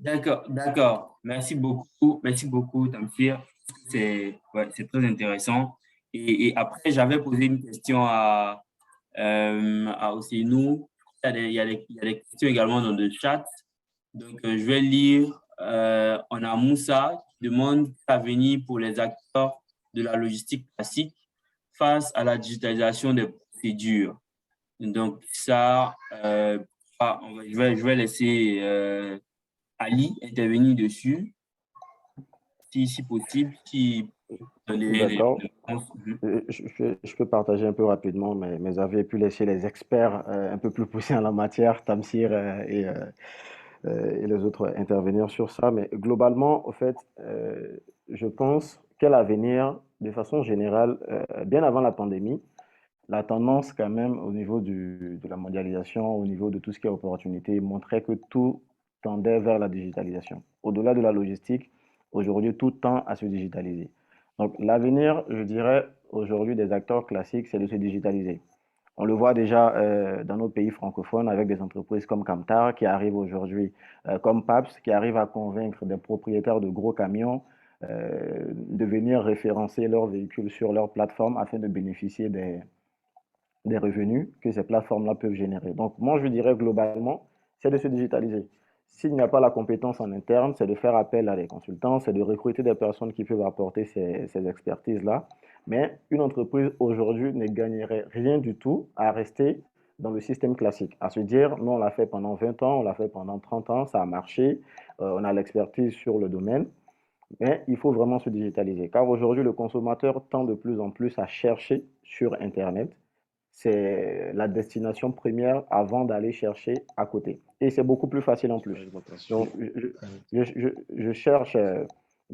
D'accord, d'accord. Merci beaucoup, Tamsir. C'est très intéressant. Et après, j'avais posé une question à Ousseynou. Il y a des questions également dans le chat. Donc, je vais lire. On a Moussa qui demande quel avenir pour les acteurs de la logistique classique face à la digitalisation des procédures. Donc, ça, je vais laisser Ali intervenir dessus, si possible, si les D'accord. réponses. Mhm. Je peux partager un peu rapidement mes avis et puis laisser les experts un peu plus poussés en la matière, Tamsir et les autres intervenir sur ça. Mais globalement, au fait, je pense quel avenir, de façon générale, bien avant la pandémie, la tendance quand même au niveau de la mondialisation, au niveau de tout ce qui est opportunité, montrait que tout tendait vers la digitalisation. Au-delà de la logistique, aujourd'hui, tout tend à se digitaliser. Donc l'avenir, je dirais, aujourd'hui des acteurs classiques, c'est de se digitaliser. On le voit déjà dans nos pays francophones avec des entreprises comme Camtar qui arrivent aujourd'hui, comme PAPS, qui arrivent à convaincre des propriétaires de gros camions de venir référencer leurs véhicules sur leur plateforme afin de bénéficier des revenus que ces plateformes-là peuvent générer. Donc, moi, je dirais globalement, c'est de se digitaliser. S'il n'y a pas la compétence en interne, c'est de faire appel à des consultants, c'est de recruter des personnes qui peuvent apporter ces expertises-là. Mais une entreprise aujourd'hui ne gagnerait rien du tout à rester dans le système classique, à se dire, non, on l'a fait pendant 20 ans, on l'a fait pendant 30 ans, ça a marché, on a l'expertise sur le domaine, mais il faut vraiment se digitaliser. Car aujourd'hui, le consommateur tend de plus en plus à chercher sur Internet, c'est la destination première avant d'aller chercher à côté. Et c'est beaucoup plus facile en plus. Alimentation. Donc, je cherche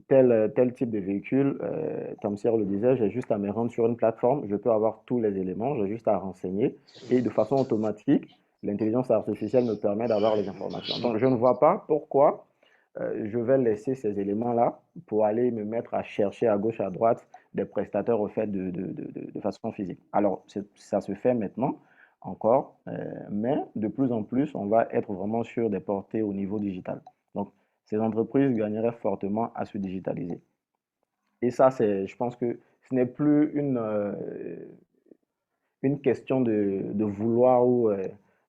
tel type de véhicule. Tamsir le disait, j'ai juste à me rendre sur une plateforme, je peux avoir tous les éléments, j'ai juste à renseigner. Et de façon automatique, l'intelligence artificielle me permet d'avoir les informations. Donc, je ne vois pas pourquoi je vais laisser ces éléments-là pour aller me mettre à chercher à gauche, à droite des prestataires au fait de façon physique. Alors, ça se fait maintenant encore, mais de plus en plus, on va être vraiment sur des portées au niveau digital. Donc, ces entreprises gagneraient fortement à se digitaliser. Et ça, je pense que ce n'est plus une question de vouloir ou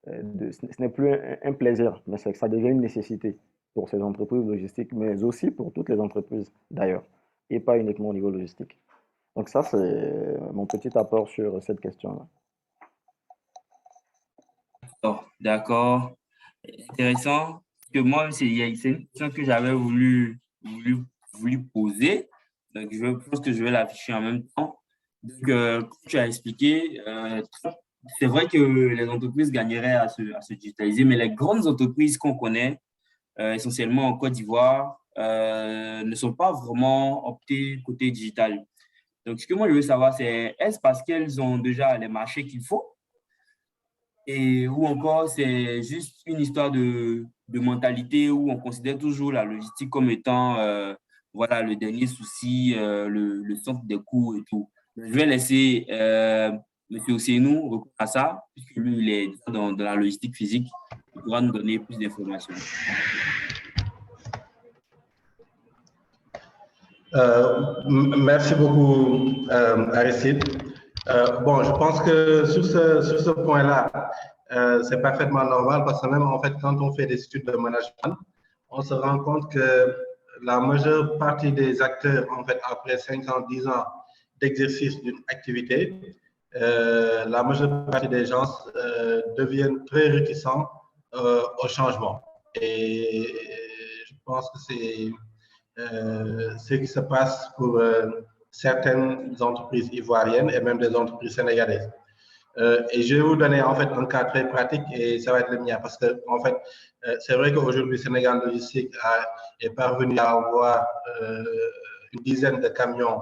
ce n'est plus un plaisir, mais c'est que ça devient une nécessité pour ces entreprises logistiques, mais aussi pour toutes les entreprises d'ailleurs, et pas uniquement au niveau logistique. Donc ça, c'est mon petit apport sur cette question-là. D'accord, d'accord. Intéressant. Parce que moi, c'est une question que j'avais voulu poser. Donc, je pense que je vais l'afficher en même temps. Donc, comme tu as expliqué, c'est vrai que les entreprises gagneraient à se digitaliser, mais les grandes entreprises qu'on connaît, essentiellement en Côte d'Ivoire, ne sont pas vraiment optées côté digital. Donc, ce que moi, je veux savoir, c'est est-ce parce qu'elles ont déjà les marchés qu'il faut et ou encore c'est juste une histoire de mentalité où on considère toujours la logistique comme étant voilà, le dernier souci, le centre des coûts et tout. Je vais laisser M. Ousseynou répondre à ça, puisque lui, il est dans la logistique physique. Il pourra nous donner plus d'informations. Merci beaucoup, Aristide. Bon, je pense que sur ce point-là, c'est parfaitement normal parce que même en fait, quand on fait des études de management, on se rend compte que la majeure partie des acteurs, en fait, après 5 ans, 10 ans d'exercice d'une activité, la majeure partie des gens deviennent très réticents au changement. Et je pense que c'est ce qui se passe pour certaines entreprises ivoiriennes et même des entreprises sénégalaises. Et je vais vous donner en fait un cas très pratique et ça va être le mien parce que en fait, c'est vrai qu'aujourd'hui, Sénégal Logistique est parvenu à avoir une dizaine de camions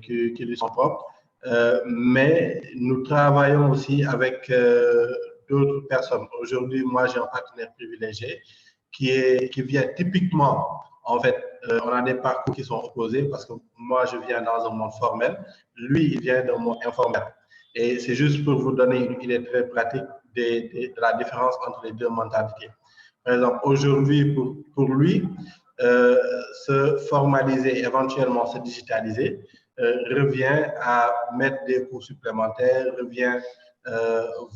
qui lui sont propres, mais nous travaillons aussi avec d'autres personnes. Aujourd'hui, moi, j'ai un partenaire privilégié qui vient typiquement, en fait, on a des parcours qui sont opposés parce que moi, je viens dans un monde formel, lui, il vient d'un monde informel. Et c'est juste pour vous donner une idée très pratique de la différence entre les deux mentalités. Par exemple, aujourd'hui, pour lui, se formaliser, éventuellement se digitaliser, revient à mettre des coûts supplémentaires, revient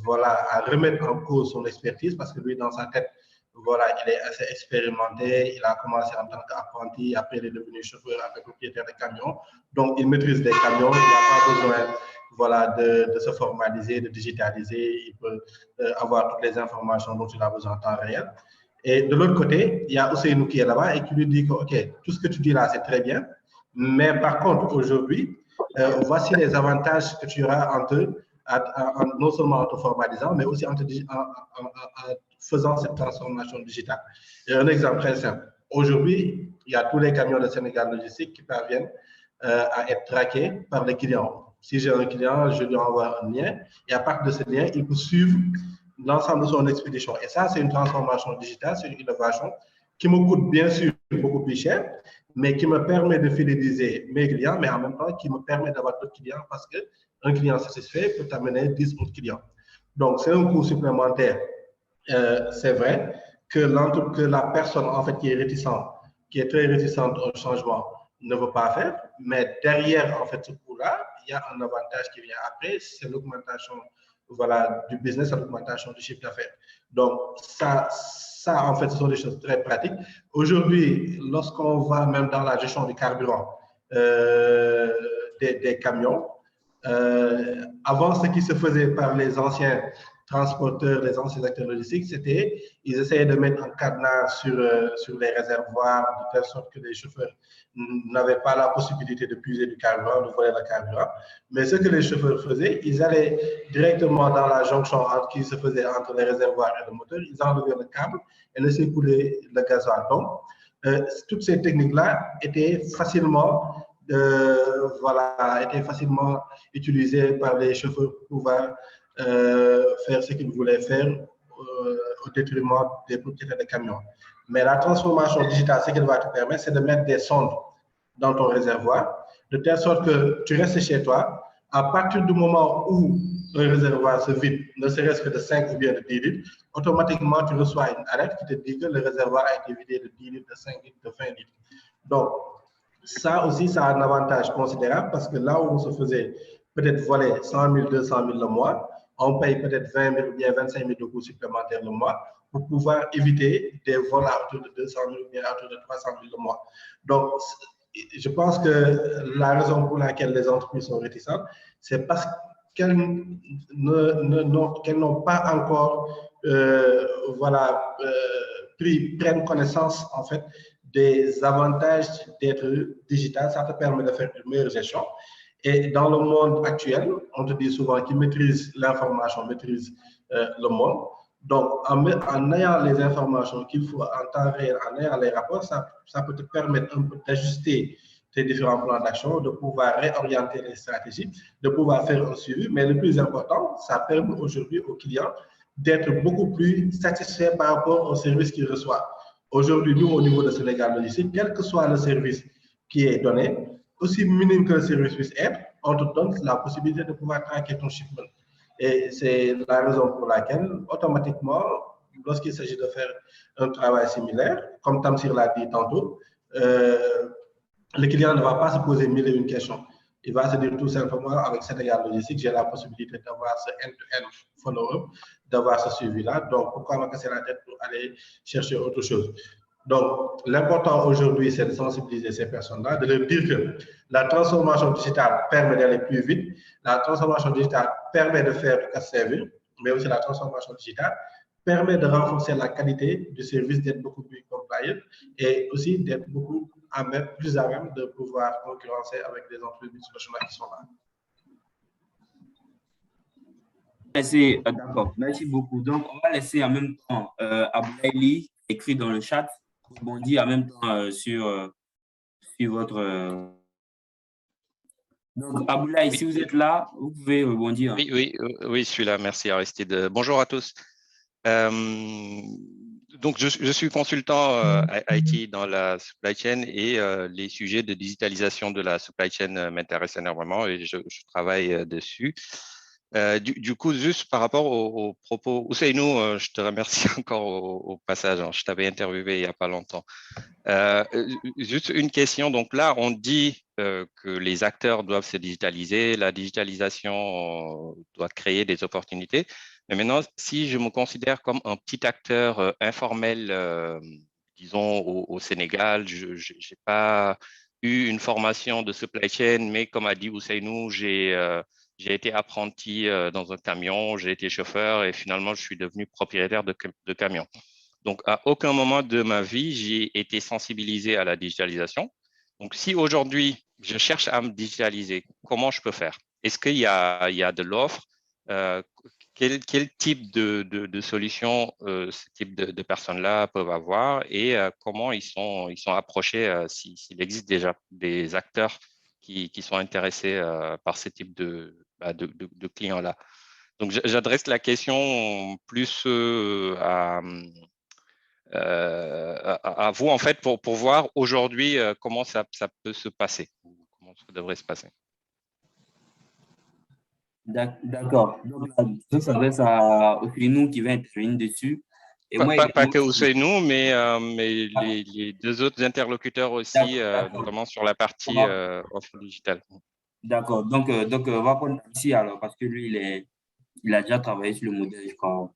voilà, à remettre en cause son expertise parce que lui, dans sa tête, voilà, il est assez expérimenté, il a commencé en tant qu'apprenti, après il est devenu chauffeur, après propriétaire de camions, donc il maîtrise des camions, il n'a pas besoin voilà, de se formaliser, de digitaliser, il peut avoir toutes les informations dont il a besoin en temps réel. Et de l'autre côté, il y a Ousseynou qui est là-bas et qui lui dit que, OK, tout ce que tu dis là, c'est très bien, mais par contre, aujourd'hui, voici les avantages que tu auras non seulement en te formalisant, mais aussi en faisant cette transformation digitale. Et un exemple très simple. Aujourd'hui, il y a tous les camions de Sénégal Logistique qui parviennent à être traqués par les clients. Si j'ai un client, je lui envoie un lien et à partir de ce lien, il peut suivre l'ensemble de son expédition. Et ça, c'est une transformation digitale, c'est une innovation qui me coûte bien sûr beaucoup plus cher, mais qui me permet de fidéliser mes clients, mais en même temps qui me permet d'avoir d'autres clients parce qu'un client satisfait peut amener 10 autres clients. Donc, c'est un coût supplémentaire. C'est vrai que la personne en fait qui est réticente, qui est très réticente au changement, ne veut pas faire, mais derrière en fait ce coût-là, il y a un avantage qui vient après, c'est l'augmentation voilà, du business, l'augmentation du chiffre d'affaires. Donc ça en fait, ce sont des choses très pratiques. Aujourd'hui, lorsqu'on va même dans la gestion du carburant des camions, avant, ce qui se faisait par les anciens transporteurs, les anciens acteurs logistiques, c'était ils essayaient de mettre un cadenas sur les réservoirs de telle sorte que les chauffeurs n'avaient pas la possibilité de puiser du carburant, de voler le carburant. Mais ce que les chauffeurs faisaient, ils allaient directement dans la jonction qui se faisait entre les réservoirs et le moteur, ils enlevaient le câble et laissaient couler le gasoil. Donc, toutes ces techniques-là étaient facilement voilà, était facilement utilisé par les chauffeurs pour pouvoir faire ce qu'ils voulaient faire au détriment des propriétaires de camions. Mais la transformation digitale, ce qu'elle va te permettre, c'est de mettre des sondes dans ton réservoir, de telle sorte que tu restes chez toi. À partir du moment où un réservoir se vide, ne serait-ce que de 5 ou bien de 10 litres, automatiquement, tu reçois une alerte qui te dit que le réservoir a été vidé de 10 litres, de 5 litres, de 20 litres. Donc, ça aussi, ça a un avantage considérable parce que là où on se faisait peut-être voler 100 000, 200 000 le mois, on paye peut-être 20 000 ou bien 25 000 de coûts supplémentaires le mois pour pouvoir éviter des vols à autour de 200 000 ou bien à autour de 300 000 le mois. Donc, je pense que la raison pour laquelle les entreprises sont réticentes, c'est parce qu'elles n'ont pas encore voilà, prennent connaissance en fait des avantages d'être digital, ça te permet de faire une meilleure gestion. Et dans le monde actuel, on te dit souvent qu'ils maîtrisent l'information, maîtrisent le monde. Donc, en ayant les informations qu'il faut en temps réel, en ayant les rapports, ça peut te permettre un peu d'ajuster tes différents plans d'action, de pouvoir réorienter les stratégies, de pouvoir faire un suivi. Mais le plus important, ça permet aujourd'hui aux clients d'être beaucoup plus satisfaits par rapport au service qu'ils reçoivent. Aujourd'hui, nous, au niveau de Sénégal Logistique, quel que soit le service qui est donné, aussi minime que le service puisse être, on te donne la possibilité de pouvoir traquer ton shipment. Et c'est la raison pour laquelle, automatiquement, lorsqu'il s'agit de faire un travail similaire, comme Tamsir l'a dit tantôt, le client ne va pas se poser mille et une questions. Il va se dire tout simplement, avec Sénégal Logistique, j'ai la possibilité d'avoir ce end-to-end follow-up, d'avoir ce suivi-là. Donc, pourquoi me casser la tête pour aller chercher autre chose? Donc, l'important aujourd'hui, c'est de sensibiliser ces personnes-là, de leur dire que la transformation digitale permet d'aller plus vite, la transformation digitale permet de faire du cash-service, mais aussi la transformation digitale permet de renforcer la qualité du service, d'être beaucoup plus compliant et aussi d'être beaucoup plus à même de pouvoir concurrencer avec des entreprises multinationales qui sont là. D'accord, merci beaucoup. Donc, on va laisser en même temps Aboulaye écrit dans le chat rebondir en même temps sur votre. Donc, Aboulaye, Oui. si vous êtes là, vous pouvez rebondir. Oui, je suis là. Merci Aristide. Bonjour à tous. Donc, je suis consultant IT dans la supply chain et les sujets de digitalisation de la supply chain m'intéressent énormément et je travaille dessus. Du coup, juste par rapport aux propos, Ousseynou, je te remercie encore au passage, hein, je t'avais interviewé il n'y a pas longtemps. Juste une question, donc là, on dit que les acteurs doivent se digitaliser, la digitalisation doit créer des opportunités, mais maintenant, si je me considère comme un petit acteur informel, disons au Sénégal, je n'ai pas eu une formation de supply chain, mais comme a dit Ousseynou, j'ai été apprenti dans un camion, j'ai été chauffeur et finalement, je suis devenu propriétaire de camion. Donc, à aucun moment de ma vie, j'ai été sensibilisé à la digitalisation. Donc, si aujourd'hui, je cherche à me digitaliser, comment je peux faire? Est-ce qu'il y a de l'offre? Euh, quel type de solution ce type de personnes-là peuvent avoir et comment ils sont approchés s'il existe déjà des acteurs qui sont intéressés par ce type de clients-là. Donc, j'adresse la question plus à vous, en fait, pour voir aujourd'hui comment ça peut se passer, comment ça devrait se passer. D'accord. Donc, ça s'adresse à nous qui va intervenir dessus. Et moi Pas également, que Ousseynou, mais les deux autres interlocuteurs aussi, d'accord. notamment sur la partie offre digitale. D'accord. Donc, on va prendre ici alors, parce que lui, il a déjà travaillé sur le modèle, je crois.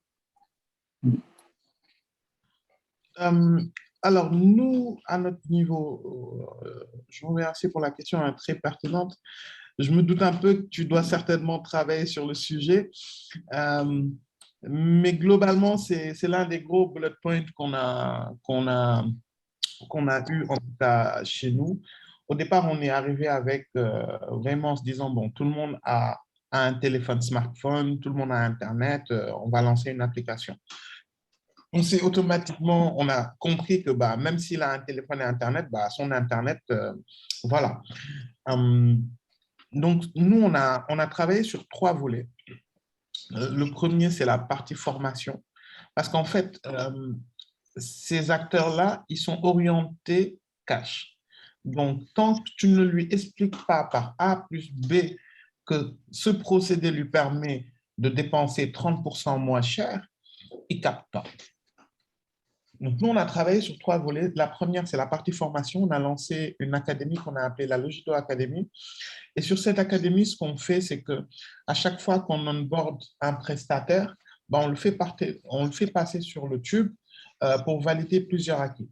Euh, alors, nous, à notre niveau, je vous remercie pour la question, elle est très pertinente. Je me doute un peu que tu dois certainement travailler sur le sujet, mais globalement, c'est l'un des gros bullet points qu'on a eu en tout cas chez nous. Au départ, on est arrivé avec vraiment en se disant, bon, tout le monde a un téléphone smartphone, tout le monde a Internet, on va lancer une application. On s'est automatiquement, on a compris que bah, même s'il a un téléphone et Internet, bah, son Internet, voilà. Donc, nous, on a travaillé sur 3 volets. Le premier, c'est la partie formation. Parce qu'en fait, ces acteurs-là, ils sont orientés cash. Donc, tant que tu ne lui expliques pas par A plus B que ce procédé lui permet de dépenser 30% moins cher, il ne capte pas. Donc, nous, on a travaillé sur 3 volets. La première, c'est la partie formation. On a lancé une académie qu'on a appelée la Logito Academy. Et sur cette académie, ce qu'on fait, c'est qu'à chaque fois qu'on onboard un prestataire, ben, on le fait passer sur le tube pour valider plusieurs acquis.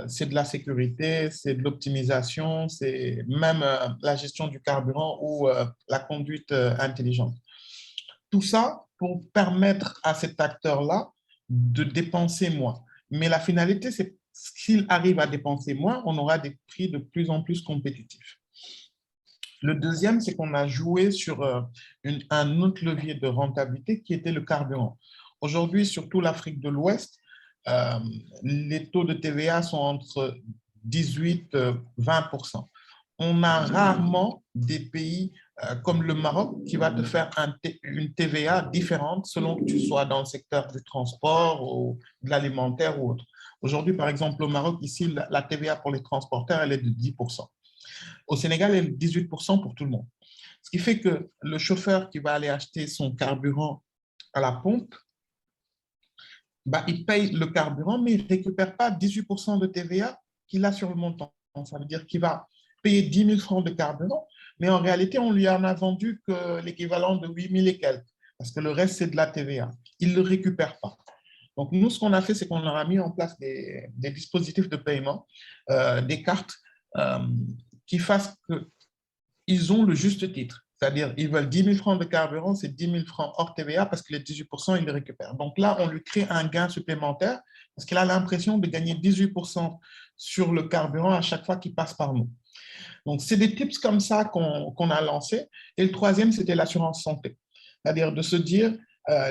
C'est de la sécurité, c'est de l'optimisation, c'est même la gestion du carburant ou la conduite intelligente. Tout ça pour permettre à cet acteur-là de dépenser moins. Mais la finalité, c'est s'il arrive à dépenser moins, on aura des prix de plus en plus compétitifs. Le deuxième, c'est qu'on a joué sur un autre levier de rentabilité qui était le carburant. Aujourd'hui, surtout l'Afrique de l'Ouest, les taux de TVA sont entre 18 et 20%. On a rarement des pays comme le Maroc qui va te faire une TVA différente selon que tu sois dans le secteur du transport ou de l'alimentaire ou autre. Aujourd'hui, par exemple, au Maroc, ici, la TVA pour les transporteurs, elle est de 10%. Au Sénégal, elle est de 18% pour tout le monde. Ce qui fait que le chauffeur qui va aller acheter son carburant à la pompe, bah, il paye le carburant, mais il ne récupère pas 18% de TVA qu'il a sur le montant. Ça veut dire qu'il va payer 10 000 francs de carburant, mais en réalité, on lui en a vendu que l'équivalent de 8 000 et quelques, parce que le reste, c'est de la TVA. Il ne le récupère pas. Donc, nous, ce qu'on a fait, c'est qu'on leur a mis en place des dispositifs de paiement, des cartes qui fassent qu'ils ont le juste titre. C'est-à-dire, ils veulent 10 000 francs de carburant, c'est 10 000 francs hors TVA parce que les 18%, ils les récupèrent. Donc là, on lui crée un gain supplémentaire parce qu'il a l'impression de gagner 18% sur le carburant à chaque fois qu'il passe par nous. Donc, c'est des tips comme ça qu'on a lancés. Et le troisième, c'était l'assurance santé. C'est-à-dire de se dire,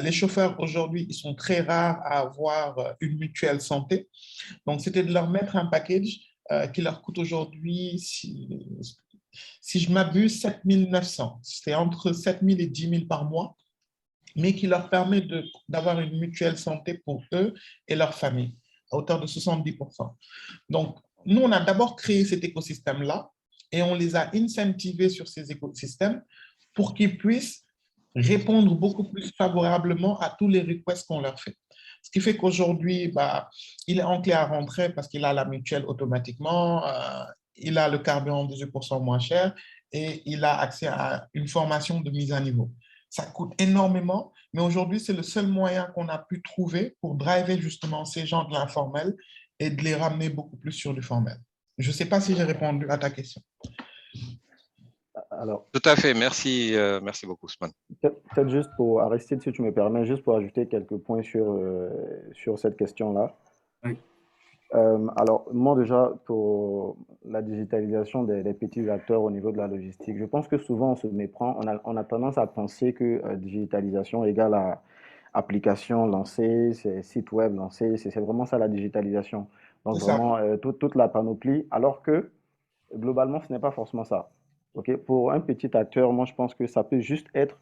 les chauffeurs aujourd'hui, ils sont très rares à avoir une mutuelle santé. Donc, c'était de leur mettre un package qui leur coûte aujourd'hui, si je m'abuse, 7 900. C'est entre 7 000 et 10 000 par mois, mais qui leur permet d'avoir une mutuelle santé pour eux et leur famille, à hauteur de 70%. Donc, nous, on a d'abord créé cet écosystème-là et on les a incentivés sur ces écosystèmes pour qu'ils puissent répondre beaucoup plus favorablement à tous les requests qu'on leur fait. Ce qui fait qu'aujourd'hui, il est enclin à rentrer parce qu'il a la mutuelle automatiquement, il a le carburant 18% moins cher et il a accès à une formation de mise à niveau. Ça coûte énormément, mais aujourd'hui, c'est le seul moyen qu'on a pu trouver pour driver justement ces gens de l'informel et de les ramener beaucoup plus sur du formel. Je ne sais pas si j'ai répondu à ta question. Alors, Tout à fait, merci, merci beaucoup, Ousmane. peut-être juste pour Aristide, si tu me permets, juste pour ajouter quelques points sur cette question-là. Oui. Alors, moi déjà, pour la digitalisation des petits acteurs au niveau de la logistique, je pense que souvent on se méprend, on a tendance à penser que digitalisation égale à application lancée, c'est site web lancé, c'est vraiment ça la digitalisation. Donc C'est ça. vraiment toute la panoplie, alors que globalement, ce n'est pas forcément ça. Ok. Pour un petit acteur, moi je pense que ça peut juste être,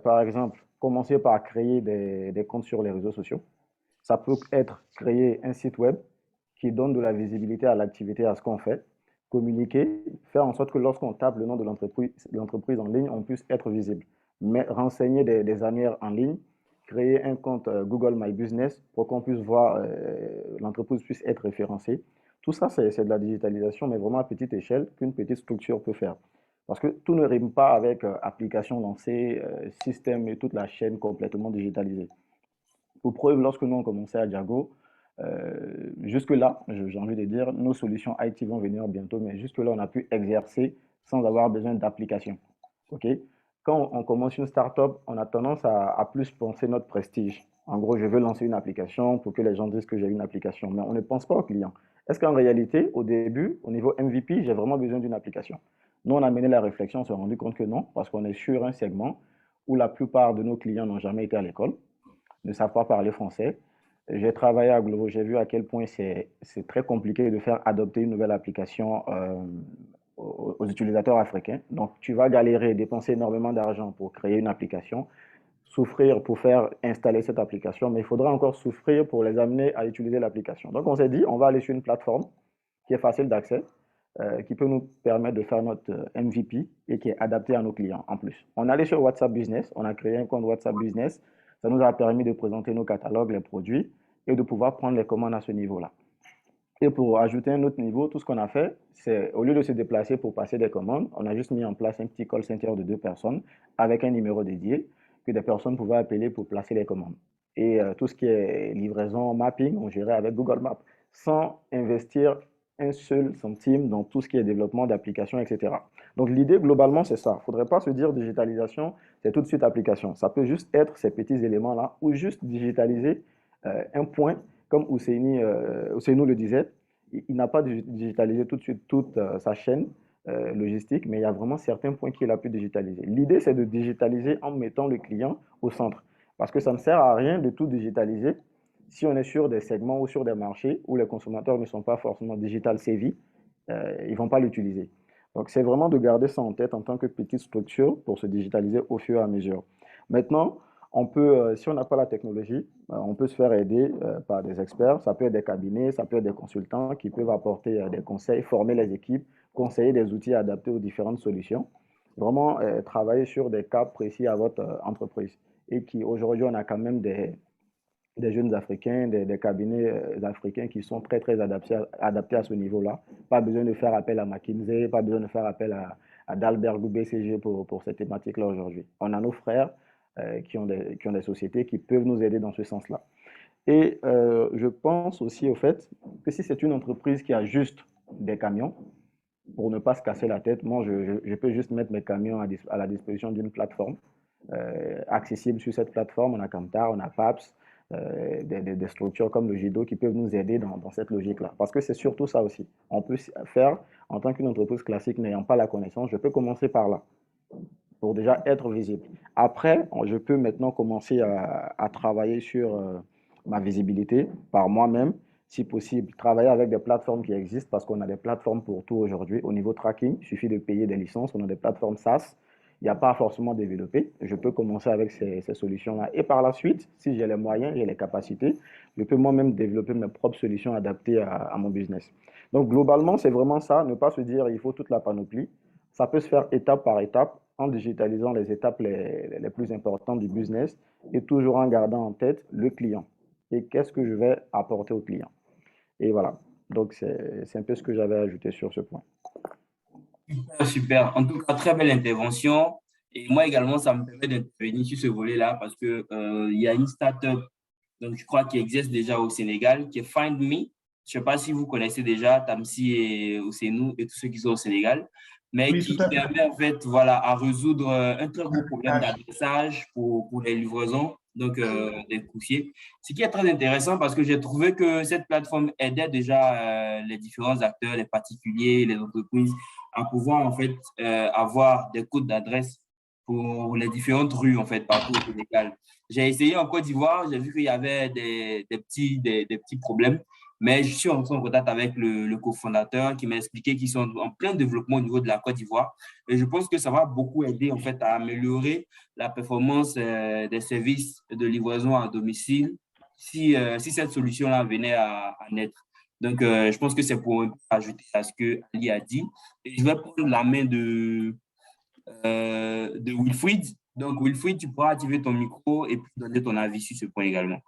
par exemple, commencer par créer des comptes sur les réseaux sociaux. Ça peut être créer un site web qui donne de la visibilité à l'activité, à ce qu'on fait, communiquer, faire en sorte que lorsqu'on tape le nom de l'entreprise en ligne, on puisse être visible. Mais renseigner des annuaires en ligne, créer un compte Google My Business pour qu'on puisse voir, l'entreprise puisse être référencée. Tout ça, c'est de la digitalisation, mais vraiment à petite échelle qu'une petite structure peut faire. Parce que tout ne rime pas avec application lancée, système et toute la chaîne complètement digitalisée. Pour preuve, lorsque nous on commençait à Diago, jusque-là, j'ai envie de dire, nos solutions IT vont venir bientôt, mais jusque-là, on a pu exercer sans avoir besoin d'application. OK? Quand on commence une startup, on a tendance à plus penser notre prestige. En gros, je veux lancer une application pour que les gens disent que j'ai une application, mais on ne pense pas au client. Est-ce qu'en réalité, au début, au niveau MVP, j'ai vraiment besoin d'une application? Nous, on a mené la réflexion, on s'est rendu compte que non, parce qu'on est sur un segment où la plupart de nos clients n'ont jamais été à l'école, ne savent pas parler français. J'ai travaillé à Glovo, j'ai vu à quel point c'est très compliqué de faire adopter une nouvelle application aux utilisateurs africains. Donc, tu vas galérer, dépenser énormément d'argent pour créer une application, souffrir pour faire installer cette application, mais il faudra encore souffrir pour les amener à utiliser l'application. Donc, on s'est dit, on va aller sur une plateforme qui est facile d'accès, qui peut nous permettre de faire notre MVP et qui est adapté à nos clients en plus. On est allé sur WhatsApp Business, on a créé un compte WhatsApp Business. Ça nous a permis de présenter nos catalogues, les produits et de pouvoir prendre les commandes à ce niveau-là. Et pour ajouter un autre niveau, tout ce qu'on a fait, c'est au lieu de se déplacer pour passer des commandes, on a juste mis en place un petit call center de 2 personnes avec un numéro dédié que des personnes pouvaient appeler pour placer les commandes. Et tout ce qui est livraison, mapping, on gérait avec Google Maps sans investir un seul centime dans tout ce qui est développement d'applications, etc. Donc l'idée globalement, c'est ça. Il ne faudrait pas se dire digitalisation, c'est tout de suite application. Ça peut juste être ces petits éléments-là ou juste digitaliser un point, comme Ousseynou le disait. Il n'a pas digitalisé tout de suite toute sa chaîne logistique, mais il y a vraiment certains points qu'il a pu digitaliser. L'idée, c'est de digitaliser en mettant le client au centre. Parce que ça ne sert à rien de tout digitaliser si on est sur des segments ou sur des marchés où les consommateurs ne sont pas forcément digital savvy, ils ne vont pas l'utiliser. Donc, c'est vraiment de garder ça en tête en tant que petite structure pour se digitaliser au fur et à mesure. Maintenant, on peut, si on n'a pas la technologie, on peut se faire aider par des experts. Ça peut être des cabinets, ça peut être des consultants qui peuvent apporter des conseils, former les équipes, conseiller des outils adaptés aux différentes solutions. Vraiment travailler sur des cas précis à votre entreprise. Et qui aujourd'hui, on a quand même des jeunes Africains, des cabinets africains qui sont très, très adaptés à ce niveau-là. Pas besoin de faire appel à McKinsey, pas besoin de faire appel à Dalberg ou BCG pour cette thématique-là aujourd'hui. On a nos frères qui ont des sociétés qui peuvent nous aider dans ce sens-là. Et je pense aussi au fait que si c'est une entreprise qui a juste des camions, pour ne pas se casser la tête, moi, je peux juste mettre mes camions à la disposition d'une plateforme accessible sur cette plateforme. On a Camtar, on a PAPS, des structures comme le JIDO qui peuvent nous aider dans cette logique-là. Parce que c'est surtout ça aussi. On peut faire, en tant qu'une entreprise classique n'ayant pas la connaissance, je peux commencer par là pour déjà être visible. Après, je peux maintenant commencer à travailler sur ma visibilité par moi-même, si possible, travailler avec des plateformes qui existent parce qu'on a des plateformes pour tout aujourd'hui. Au niveau tracking, il suffit de payer des licences, on a des plateformes SaaS. Il n'y a pas forcément développé. Je peux commencer avec ces solutions-là. Et par la suite, si j'ai les moyens, j'ai les capacités, je peux moi-même développer mes propres solutions adaptées à mon business. Donc, globalement, c'est vraiment ça. Ne pas se dire il faut toute la panoplie. Ça peut se faire étape par étape en digitalisant les étapes les plus importantes du business et toujours en gardant en tête le client et qu'est-ce que je vais apporter au client. Et voilà, donc c'est un peu ce que j'avais ajouté sur ce point. Super. En tout cas, très belle intervention. Et moi également, ça me permet d'intervenir sur ce volet-là parce que il y a une startup, donc je crois, qui existe déjà au Sénégal, qui est Find Me. Je ne sais pas si vous connaissez déjà Tamsi et Ousseynou et tous ceux qui sont au Sénégal, mais Oui, tout qui à fait. permet en fait, voilà, à résoudre un très gros problème d'adressage pour les livraisons, donc des coursiers. Ce qui est très intéressant parce que j'ai trouvé que cette plateforme aidait déjà les différents acteurs, les particuliers, les entreprises, à pouvoir en fait avoir des codes d'adresse pour les différentes rues en fait partout au Sénégal. J'ai essayé en Côte d'Ivoire, j'ai vu qu'il y avait des petits problèmes, mais je suis entré en contact avec le cofondateur qui m'a expliqué qu'ils sont en plein développement au niveau de la Côte d'Ivoire et je pense que ça va beaucoup aider en fait à améliorer la performance des services de livraison à domicile si cette solution-là venait à naître. Donc, je pense que c'est pour ajouter à ce que Ali a dit. Et je vais prendre la main de Wilfried. Donc, Wilfried, tu pourras activer ton micro et puis donner ton avis sur ce point également.